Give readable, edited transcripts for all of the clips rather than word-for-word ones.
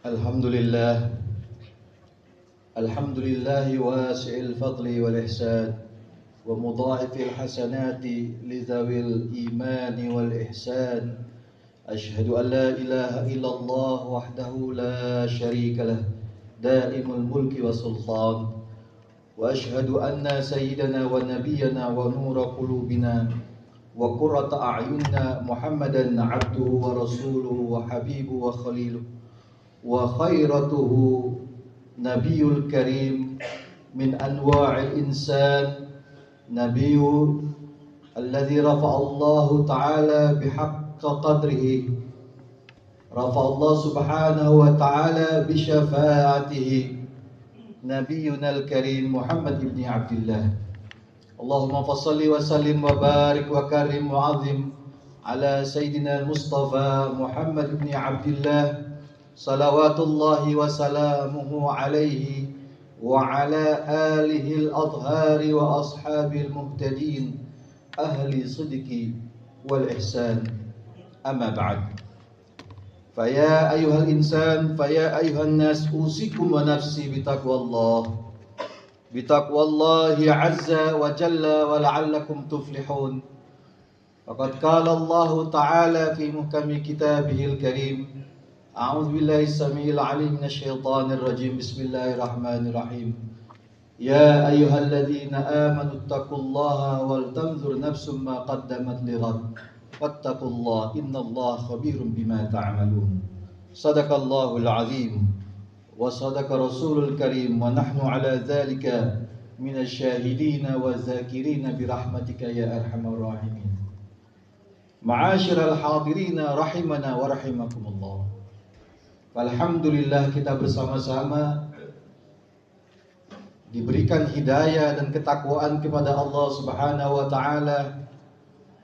Alhamdulillah, alhamdulillahi wasi'il fadli wal ihsan wa mudha'ifil hasanati lidzawil imani wal ihsan. Ashhadu an la ilaha illallah wahdahu la syarika lah, daimul mulki wa sultan. Wa ashhadu anna sayyidana wa nabiyyana wa nura qulubina wa qurrata a'yunna Muhammadan abduhu wa rasuluhu wa habibuhu wa khaliluhu wa khairatuhu nabiyul karim min anwa'il insan nabiyyu alladhi rafa'a Allah ta'ala bihaqqa qadrihi, rafa'a Allah subhanahu wa ta'ala bisyafa'atihi nabiyyunal karim Muhammad ibn Abdullah. Allahumma fassalli wa sallim wa barik wa karim wa azim ala sayyidina al-Mustafa Muhammad ibn Abdullah salawatullahi wa salamuhu alaihi wa ala alihi al-adhari wa ashabil muhtadin ahli sidqi wal ihsan. Amma ba'd. Faya ayuhal insan, faya ayuhan nas, usikum wa nafsi bitaqwallahi azza wa jalla wa la'allakum tuflihun. Faqad qala Allah ta'ala fi muhkami kitabihil karim. A'udzu billahi as-sami'il 'alim minasy syaithanir rajim. Bismillahirrahmanirrahim. Ya ayyuhalladzina amanu taqullaha wal tanzur nafsum ma qaddamat lighad. Fattaqullaha innallaha khabirum bima ta'malun. Shadaqallahul 'azim wa sadaqa rasulul karim wa nahnu 'ala dzalika minasy syahidin wa zakirin bi rahmatika ya arhamar rahimin. Ma'asyiral hadirin rahimana wa rahimakumullah. Alhamdulillah, kita bersama-sama diberikan hidayah dan ketakwaan kepada Allah Subhanahu wa ta'ala,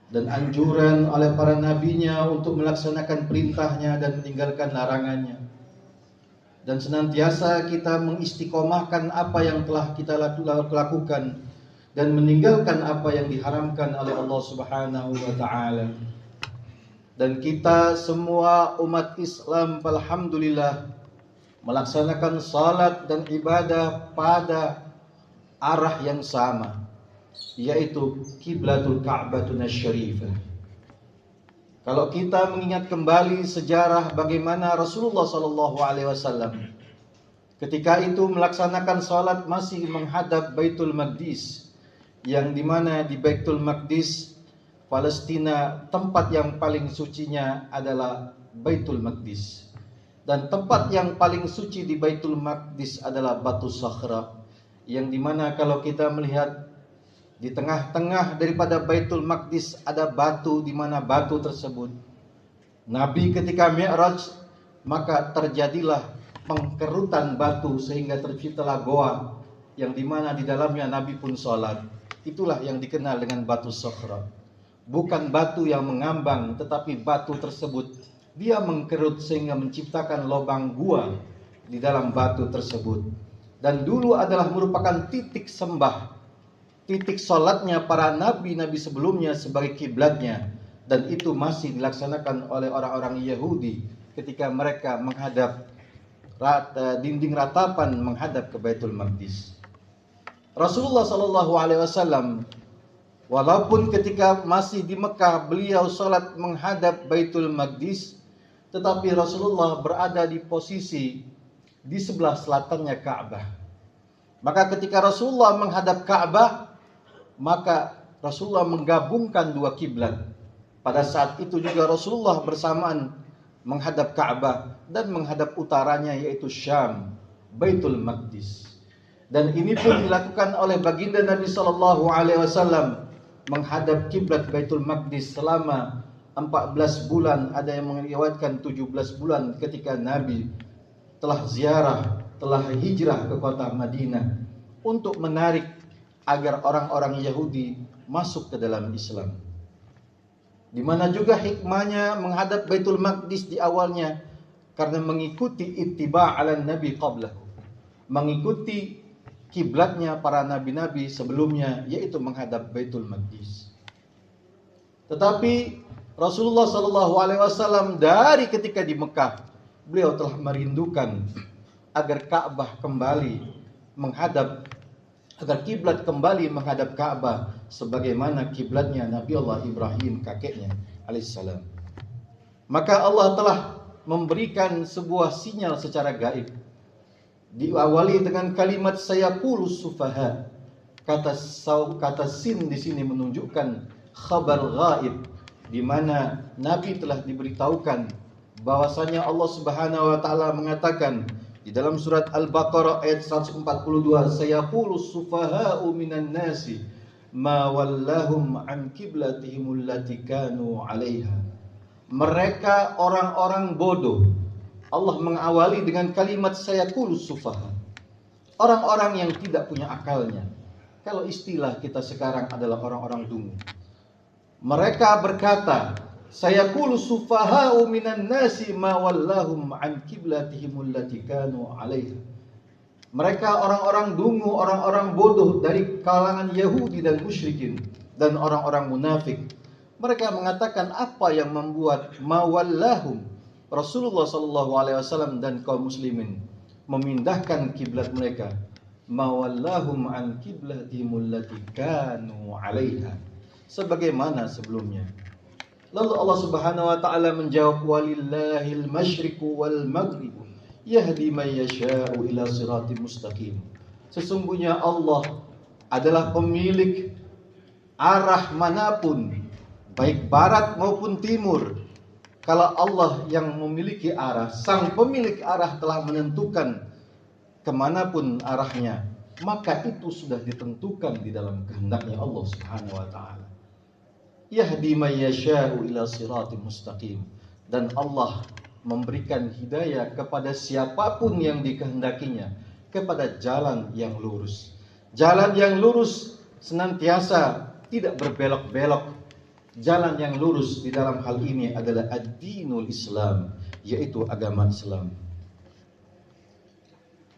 dan anjuran oleh para nabinya untuk melaksanakan perintahnya dan meninggalkan larangannya. Dan senantiasa kita mengistiqomahkan apa yang telah kita lakukan dan meninggalkan apa yang diharamkan oleh Allah Subhanahu wa ta'ala. Dan kita semua umat Islam alhamdulillah melaksanakan salat dan ibadah pada arah yang sama, yaitu kiblatul Ka'batun Syarifah. Kalau kita mengingat kembali sejarah bagaimana Rasulullah SAW ketika itu melaksanakan salat masih menghadap Baitul Maqdis, yang dimana di Baitul Maqdis Palestina, tempat yang paling sucinya adalah Baitul Maqdis, dan tempat yang paling suci di Baitul Maqdis adalah Batu Sakhra, yang dimana kalau kita melihat di tengah-tengah daripada Baitul Maqdis ada batu, di mana batu tersebut Nabi ketika Mi'raj, maka terjadilah pengkerutan batu sehingga terciptalah goa yang dimana di dalamnya Nabi pun sholat. Itulah yang dikenal dengan Batu Sakhra. Bukan batu yang mengambang, tetapi batu tersebut dia mengkerut sehingga menciptakan lubang gua di dalam batu tersebut. Dan dulu adalah merupakan titik sembah, titik sholatnya para nabi-nabi sebelumnya sebagai kiblatnya. Dan itu masih dilaksanakan oleh orang-orang Yahudi ketika mereka menghadap dinding ratapan menghadap ke Baitul Maqdis. Rasulullah SAW walaupun ketika masih di Mekah beliau sholat menghadap Baitul Maqdis, tetapi Rasulullah berada di posisi di sebelah selatannya Ka'bah. Maka ketika Rasulullah menghadap Ka'bah, maka Rasulullah menggabungkan dua kiblat. Pada saat itu juga Rasulullah bersamaan menghadap Ka'bah dan menghadap utaranya yaitu Syam, Baitul Maqdis. Dan ini pun dilakukan oleh baginda Nabi SAW, menghadap kiblat Baitul Maqdis selama 14 bulan, ada yang meriwayatkan 17 bulan ketika Nabi telah ziarah, telah hijrah ke kota Madinah untuk menarik agar orang-orang Yahudi masuk ke dalam Islam. Di mana juga hikmahnya menghadap Baitul Maqdis di awalnya karena mengikuti ittiba' ala nabi qablahu, mengikuti kiblatnya para nabi-nabi sebelumnya, yaitu menghadap Baitul Maqdis. Tetapi Rasulullah SAW dari ketika di Mekah beliau telah merindukan agar Ka'bah kembali menghadap, agar kiblat kembali menghadap Ka'bah sebagaimana kiblatnya Nabi Allah Ibrahim kakeknya alaihissalam. Maka Allah telah memberikan sebuah sinyal secara gaib. Diawali dengan kalimat sayaqulu sufaha. Kata sin di sini menunjukkan khabar gaib, di mana Nabi telah diberitahukan bahwasanya Allah Subhanahu wa taala mengatakan di dalam surat Al-Baqarah ayat 142, sayaqulu sufaha'u minan nasi ma wallahum an qiblatihim allati kanu 'alaiha. Mereka orang-orang bodoh. Allah mengawali dengan kalimat sayaqulu sufaha. Orang-orang yang tidak punya akalnya. Kalau istilah kita sekarang adalah orang-orang dungu. Mereka berkata, sayaqulu sufaha'u minan nasi ma wallahum an qiblatihim allati kanu 'alaiha. Mereka orang-orang dungu, orang-orang bodoh dari kalangan Yahudi dan musyrikin dan orang-orang munafik. Mereka mengatakan apa yang membuat mawallahum Rasulullah SAW dan kaum muslimin memindahkan kiblat mereka. Mawallahum an qiblatihim allati kanu 'alaiha, sebagaimana sebelumnya. Lalu Allah Subhanahu wa taala menjawab, walillahil masyriqu wal maghribu yahdi man yasha'u ila siratim mustaqim. Sesungguhnya Allah adalah pemilik arah manapun, baik barat maupun timur. Kalau Allah yang memiliki arah, sang pemilik arah telah menentukan kemanapun arahnya, maka itu sudah ditentukan di dalam kehendaknya Allah Subhanahu wa taala. Yahdi man yasha'u ila siratim mustaqim. Dan Allah memberikan hidayah kepada siapapun yang dikehendakinya kepada jalan yang lurus. Jalan yang lurus senantiasa tidak berbelok-belok. Jalan yang lurus di dalam hal ini adalah ad-dinul Islam, yaitu agama Islam.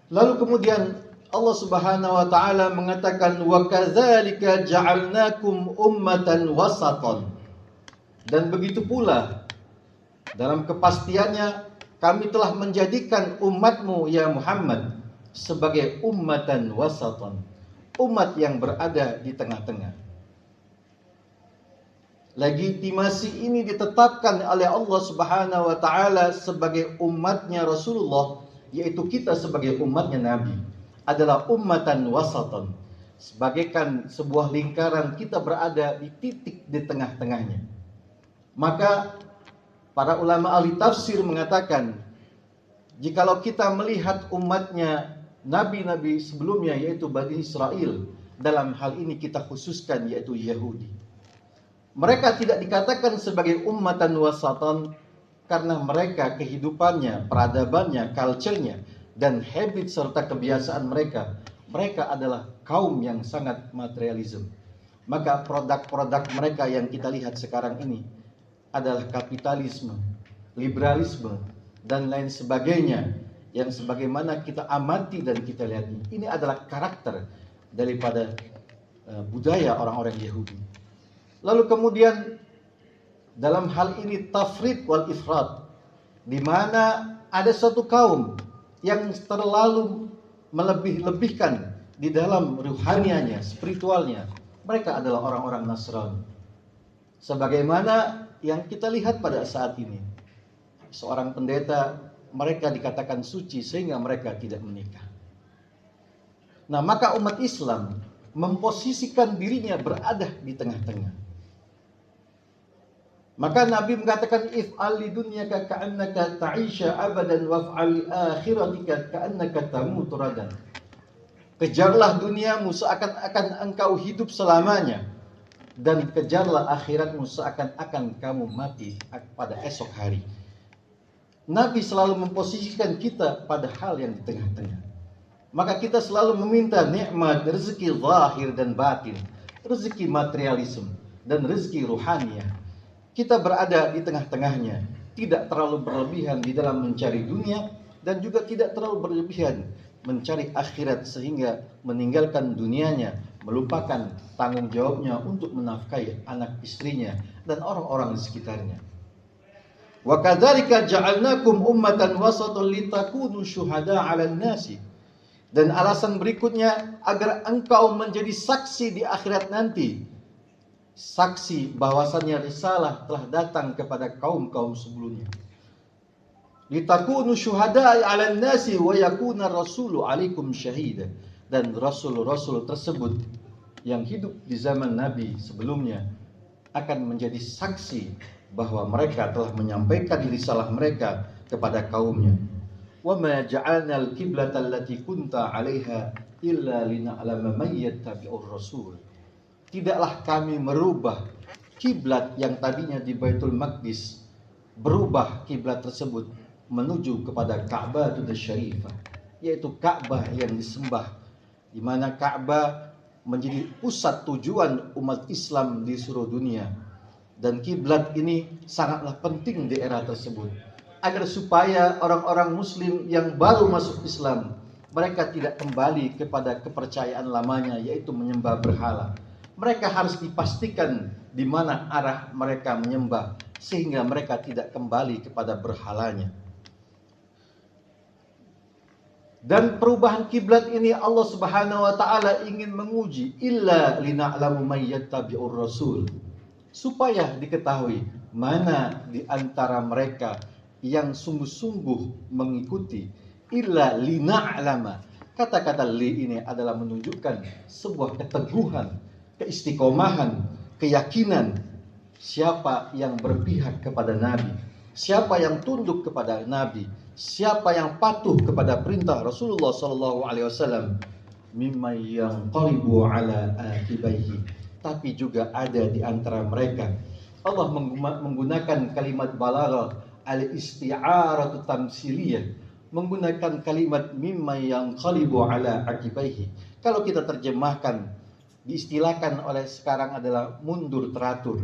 Lalu kemudian Allah Subhanahu wa taala mengatakan, wa kadzalika ja'alnakum ummatan wasatan. Dan begitu pula dalam kepastiannya kami telah menjadikan umatmu ya Muhammad sebagai ummatan wasatan, umat yang berada di tengah-tengah. Legitimasi ini ditetapkan oleh Allah Subhanahu wa taala sebagai umatnya Rasulullah, yaitu kita sebagai umatnya Nabi adalah ummatan wasatan, sebagaikan sebuah lingkaran kita berada di titik di tengah-tengahnya. Maka para ulama ahli tafsir mengatakan, jikalau kita melihat umatnya nabi-nabi sebelumnya yaitu Bani Israel, dalam hal ini kita khususkan yaitu Yahudi, mereka tidak dikatakan sebagai ummatan wasatan karena mereka kehidupannya, peradabannya, culture-nya, dan habit serta kebiasaan mereka adalah kaum yang sangat materialisme. Maka produk-produk mereka yang kita lihat sekarang ini adalah kapitalisme, liberalisme, dan lain sebagainya, yang sebagaimana kita amati dan kita lihat ini adalah karakter daripada budaya orang-orang Yahudi. Lalu kemudian dalam hal ini tafrid wal ifrat, di mana ada suatu kaum yang terlalu melebih-lebihkan di dalam ruhanianya, spiritualnya. Mereka adalah orang-orang Nasrani. Sebagaimana yang kita lihat pada saat ini, seorang pendeta, mereka dikatakan suci sehingga mereka tidak menikah. Nah, maka umat Islam memposisikan dirinya berada di tengah-tengah. Maka Nabi mengatakan, if'al li dunyaka ka'annaka ta'isha abadan waf'al li akhiratika ka'annaka tamutu radan. Kejarlah duniamu seakan-akan engkau hidup selamanya, dan kejarlah akhiratmu seakan-akan kamu mati pada esok hari. Nabi selalu memposisikan kita pada hal yang di tengah-tengah. Maka kita selalu meminta nikmat rezeki zahir dan batin, rezeki materialisme dan rezeki ruhaniyah. Kita berada di tengah-tengahnya, tidak terlalu berlebihan di dalam mencari dunia dan juga tidak terlalu berlebihan mencari akhirat sehingga meninggalkan dunianya, melupakan tanggung jawabnya untuk menafkahi anak istrinya dan orang-orang di sekitarnya. Wa kadzalika ja'alnakum ummatan wasatan litakunu syuhada 'alan nasi. Dan alasan berikutnya agar engkau menjadi saksi di akhirat nanti. Saksi bahwasannya risalah telah datang kepada kaum-kaum sebelumnya. Litakunu syuhada 'alan nasi wa yakuna rasulu 'alaikum syahida. Dan rasul-rasul tersebut yang hidup di zaman Nabi sebelumnya akan menjadi saksi bahwa mereka telah menyampaikan risalah mereka kepada kaumnya. Wa ma ja'alna al-qiblata allati kunta 'alaiha illa lina'lama man yattabi'ur rasul. Tidaklah kami merubah kiblat yang tadinya di Baitul Maqdis, berubah kiblat tersebut menuju kepada Ka'bah Syarifah, yaitu Ka'bah yang disembah, di mana Ka'bah menjadi pusat tujuan umat Islam di seluruh dunia. Dan kiblat ini sangatlah penting di era tersebut, agar supaya orang-orang muslim yang baru masuk Islam, mereka tidak kembali kepada kepercayaan lamanya, yaitu menyembah berhala. Mereka harus dipastikan di mana arah mereka menyembah, sehingga mereka tidak kembali kepada berhalanya. Dan perubahan kiblat ini Allah Subhanahu wa taala ingin menguji, illa lina'lamu may yattabi'ur rasul, supaya diketahui mana di antara mereka yang sungguh-sungguh mengikuti. Illa lina'lama, kata-kata li ini adalah menunjukkan sebuah keteguhan, keistiqomahan, keyakinan siapa yang berpihak kepada Nabi, siapa yang tunduk kepada Nabi, siapa yang patuh kepada perintah Rasulullah SAW, mimma yanqalibu ala akibaihi. Tapi juga ada di antara mereka, Allah menggunakan kalimat balaghah al-isti'aratu tamsiliyah, menggunakan kalimat mimma yanqalibu ala akibaihi. Kalau kita terjemahkan, diistilahkan oleh sekarang adalah mundur teratur.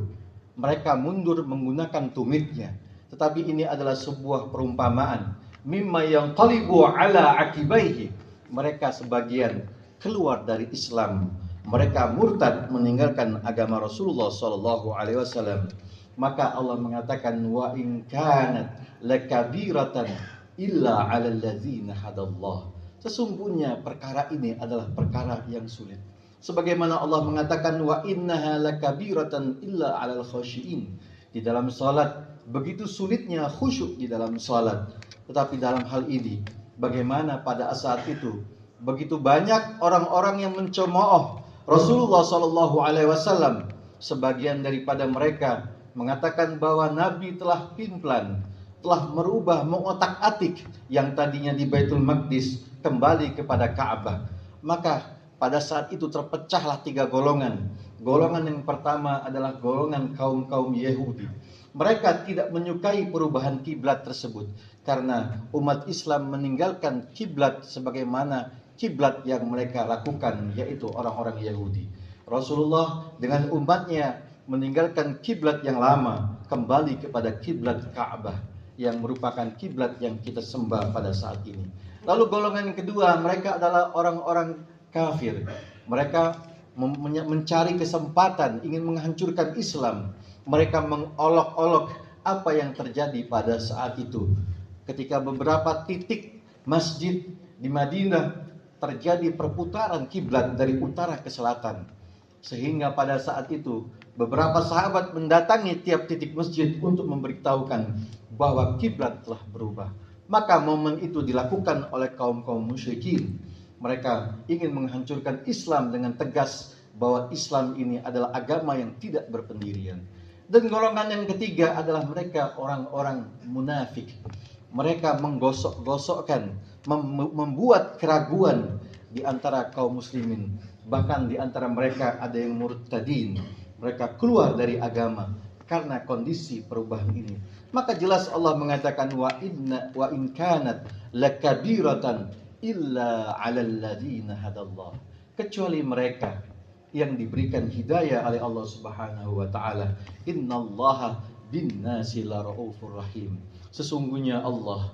Mereka mundur menggunakan tumitnya, tetapi ini adalah sebuah perumpamaan. Mimma yanqalibu ala akibaihi, mereka sebagian keluar dari Islam, mereka murtad meninggalkan agama Rasulullah SAW. Maka Allah mengatakan, wa in kanat lakabiratan illa 'alal ladzina hadallah. Sesungguhnya perkara ini adalah perkara yang sulit. Sebagaimana Allah mengatakan, wa innaha lakabiratan illa 'alal khashiin. Di dalam salat begitu sulitnya khusyuk di dalam salat. Tetapi dalam hal ini, bagaimana pada saat itu begitu banyak orang-orang yang mencemooh Rasulullah SAW. Sebagian daripada mereka mengatakan bahwa Nabi telah pimplan, telah merubah, mengotak-atik yang tadinya di Baitul Maqdis kembali kepada Ka'bah. Maka pada saat itu terpecahlah 3 golongan. Golongan yang pertama adalah golongan kaum-kaum Yahudi. Mereka tidak menyukai perubahan kiblat tersebut, karena umat Islam meninggalkan kiblat sebagaimana kiblat yang mereka lakukan, yaitu orang-orang Yahudi. Rasulullah dengan umatnya meninggalkan kiblat yang lama, kembali kepada kiblat Ka'bah yang merupakan kiblat yang kita sembah pada saat ini. Lalu golongan yang kedua, mereka adalah orang-orang kafir. Mereka mencari kesempatan, ingin menghancurkan Islam. Mereka mengolok-olok apa yang terjadi pada saat itu. Ketika beberapa titik masjid di Madinah terjadi perputaran kiblat dari utara ke selatan, sehingga pada saat itu beberapa sahabat mendatangi tiap titik masjid untuk memberitahukan bahwa kiblat telah berubah. Maka momen itu dilakukan oleh kaum-kaum musyrikin. Mereka ingin menghancurkan Islam dengan tegas bahwa Islam ini adalah agama yang tidak berpendirian. Dan golongan yang ketiga adalah mereka orang-orang munafik. Mereka menggosok-gosokkan, membuat keraguan di antara kaum muslimin. Bahkan di antara mereka ada yang murtadin. Mereka keluar dari agama karena kondisi perubahan ini. Maka jelas Allah mengatakan, wa in kanat lakabiratan illa 'alal ladzina hadallah. Kecuali mereka yang diberikan hidayah oleh Allah Subhanahu wa taala. Innallaha bin-nasi laraufur rahim. Sesungguhnya Allah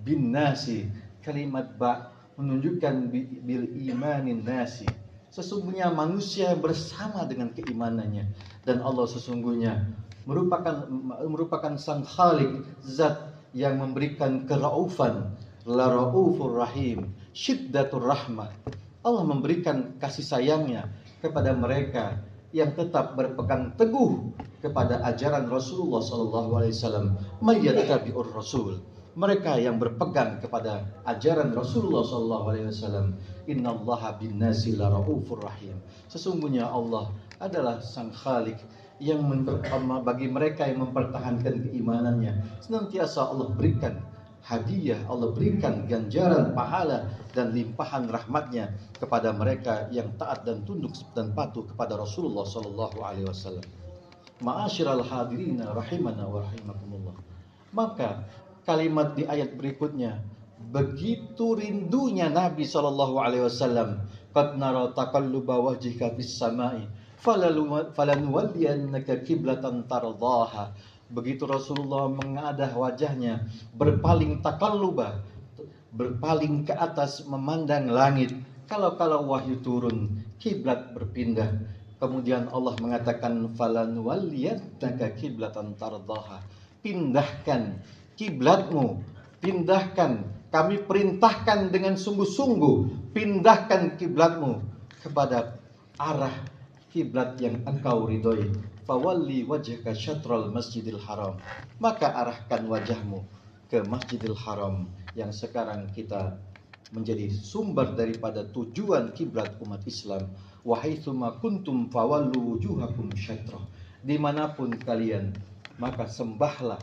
bin-nasi, kalimat ba menunjukkan bil imanin nasi. Sesungguhnya manusia bersama dengan keimanannya, dan Allah sesungguhnya merupakan sang Khalik, zat yang memberikan keraufan, la raufur rahim, syiddatur rahmah. Allah memberikan kasih sayangnya kepada mereka yang tetap berpegang teguh kepada ajaran Rasulullah SAW. Mayyattabi'ur Rasul, mereka yang berpegang kepada ajaran Rasulullah SAW. Innallaha bin-nasi la raufur rahim. Sesungguhnya Allah adalah sang Khalik yang bagi mereka yang mempertahankan keimanannya, senantiasa Allah berikan hadiah, Allah berikan ganjaran pahala dan limpahan rahmatnya kepada mereka yang taat dan tunduk dan patuh kepada Rasulullah sallallahu alaihi wasallam. Ma'asyiral hadirina rahimana wa rahimakumullah. Maka kalimat di ayat berikutnya, begitu rindunya Nabi sallallahu alaihi wasallam, qad nara taqalluba wajhika fis samai falanuwalliyannaka kiblatan tardaha. Begitu Rasulullah mengadah wajahnya, berpaling takalluba, berpaling ke atas memandang langit. Kalau wahyu turun, kiblat berpindah. Kemudian Allah mengatakan falanuwalliyannaka kiblatan tardaha. Pindahkan kiblatmu, pindahkan. Kami perintahkan dengan sungguh-sungguh, pindahkan kiblatmu kepada arah kiblat yang engkau ridhoi. Fawalli wajhaka syatral masjidil haram. Maka arahkan wajahmu ke Masjidil Haram yang sekarang kita menjadi sumber daripada tujuan kiblat umat Islam. Wa haitsuma kuntum fawallu wujuhakum syatrah. Dimanapun kalian, maka sembahlah.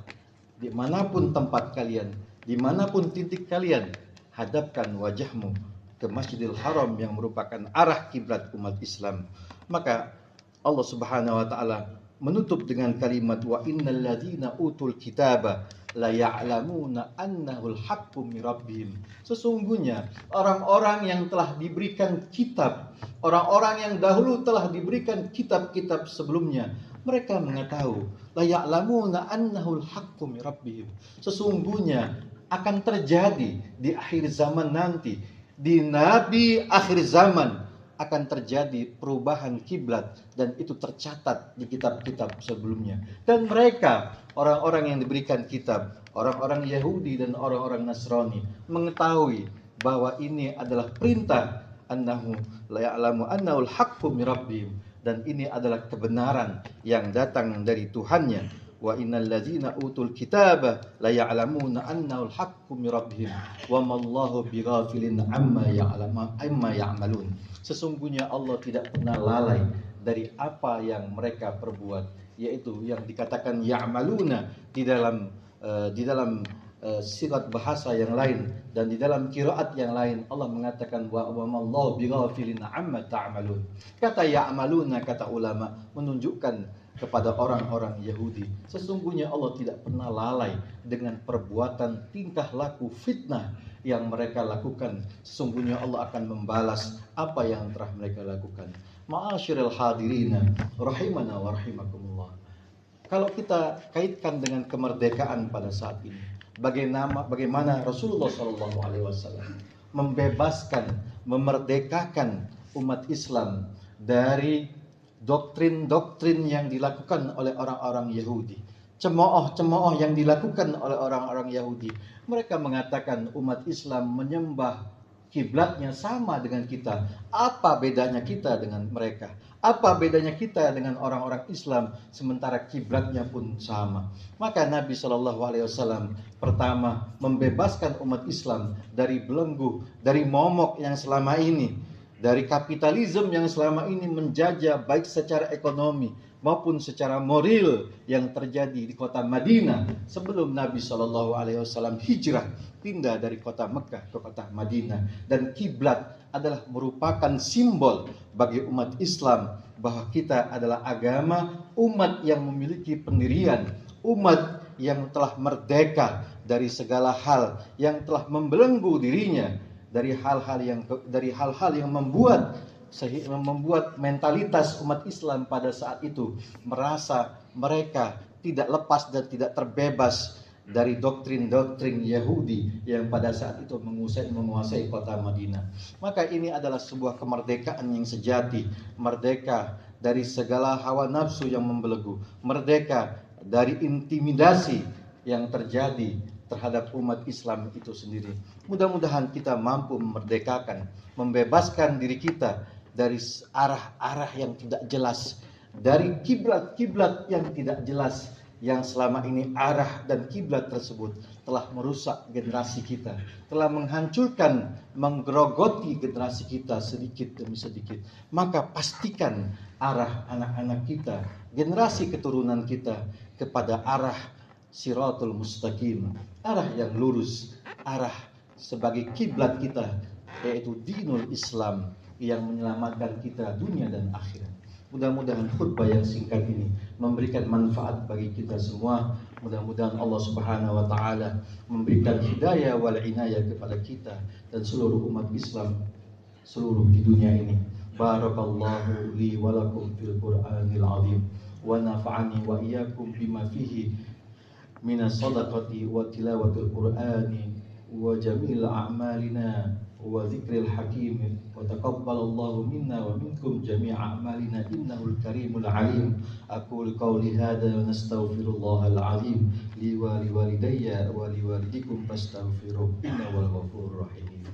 Dimanapun tempat kalian, dimanapun titik kalian, hadapkan wajahmu ke Masjidil Haram yang merupakan arah kiblat umat Islam. Maka Allah Subhanahu wa taala menutup dengan kalimat wa innal ladzina utul kitaba la ya'lamuna annahul haqqu mir rabbihim. Sesungguhnya orang-orang yang telah diberikan kitab, orang-orang yang dahulu telah diberikan kitab-kitab sebelumnya, mereka mengetahui la ya'lamuna annahul haqqu mir rabbihim. Sesungguhnya akan terjadi di akhir zaman nanti, di nabi akhir zaman akan terjadi perubahan kiblat, dan itu tercatat di kitab-kitab sebelumnya. Dan mereka, orang-orang yang diberikan kitab, orang-orang Yahudi dan orang-orang Nasrani, mengetahui bahwa ini adalah perintah annahu la ya'lamu annahul haqqu mir rabbihim, dan ini adalah kebenaran yang datang dari Tuhannya. Wa innal ladzina utul kitaba la ya'lamuna annahul haqqu mir rabbihim wa mallahu bighafilin amma ya'malun. Sesungguhnya Allah tidak pernah lalai dari apa yang mereka perbuat, yaitu yang dikatakan ya'maluna di dalam sirat bahasa yang lain dan di dalam qiraat yang lain. Allah mengatakan wa mallahu bighafilin amma ta'malun. Kata ya'maluna, kata ulama, menunjukkan kepada orang-orang Yahudi. Sesungguhnya Allah tidak pernah lalai dengan perbuatan tingkah laku fitnah yang mereka lakukan. Sesungguhnya Allah akan membalas apa yang telah mereka lakukan. Ma'asyiral hadirina rahimana wa rahimakumullah. Kalau kita kaitkan dengan kemerdekaan pada saat ini, bagaimana Rasulullah SAW membebaskan, memerdekakan umat Islam dari doktrin-doktrin yang dilakukan oleh orang-orang Yahudi, cemooh-cemooh yang dilakukan oleh orang-orang Yahudi. Mereka mengatakan umat Islam menyembah kiblatnya sama dengan kita. Apa bedanya kita dengan mereka? Apa bedanya kita dengan orang-orang Islam sementara kiblatnya pun sama? Maka Nabi SAW pertama membebaskan umat Islam dari belenggu, dari momok yang selama ini, dari kapitalisme yang selama ini menjajah baik secara ekonomi maupun secara moral yang terjadi di kota Madinah sebelum Nabi SAW hijrah pindah dari kota Mekah ke kota Madinah. Dan kiblat adalah merupakan simbol bagi umat Islam bahwa kita adalah agama umat yang memiliki pendirian, umat yang telah merdeka dari segala hal yang telah membelenggu dirinya dari hal-hal yang membuat mentalitas umat Islam pada saat itu merasa mereka tidak lepas dan tidak terbebas dari doktrin-doktrin Yahudi yang pada saat itu menguasai kota Madinah. Maka ini adalah sebuah kemerdekaan yang sejati, merdeka dari segala hawa nafsu yang membelenggu, merdeka dari intimidasi yang terjadi terhadap umat Islam itu sendiri. Mudah-mudahan kita mampu memerdekakan, membebaskan diri kita dari arah-arah yang tidak jelas, dari kiblat-kiblat yang tidak jelas, yang selama ini arah dan kiblat tersebut telah merusak generasi kita, telah menghancurkan, menggerogoti generasi kita sedikit demi sedikit. Maka pastikan arah anak-anak kita, generasi keturunan kita kepada arah Siratul Mustaqim, arah yang lurus, arah sebagai kiblat kita, yaitu dinul Islam yang menyelamatkan kita dunia dan akhirat. Mudah-mudahan khutbah yang singkat ini memberikan manfaat bagi kita semua. Mudah-mudahan Allah Subhanahu wa taala memberikan hidayah wal inayah kepada kita dan seluruh umat Islam seluruh di dunia ini. Barakallahu li wa lakum fil Qur'anil azim wa nafa'ani wa iyyakum bima fihi minas sadaqati wa tilawatil Qur'ani wa jamil a'malina wa dzikril hakim wa taqabbalallahu minna wa minkum jami'a a'malina innahul karimul alim. Aqulu qawli hadza wa nastaghfirullahal azim li wa liwalidayya wa liwalidikum fastaghfiruhu innahu wal ghafurur rahim.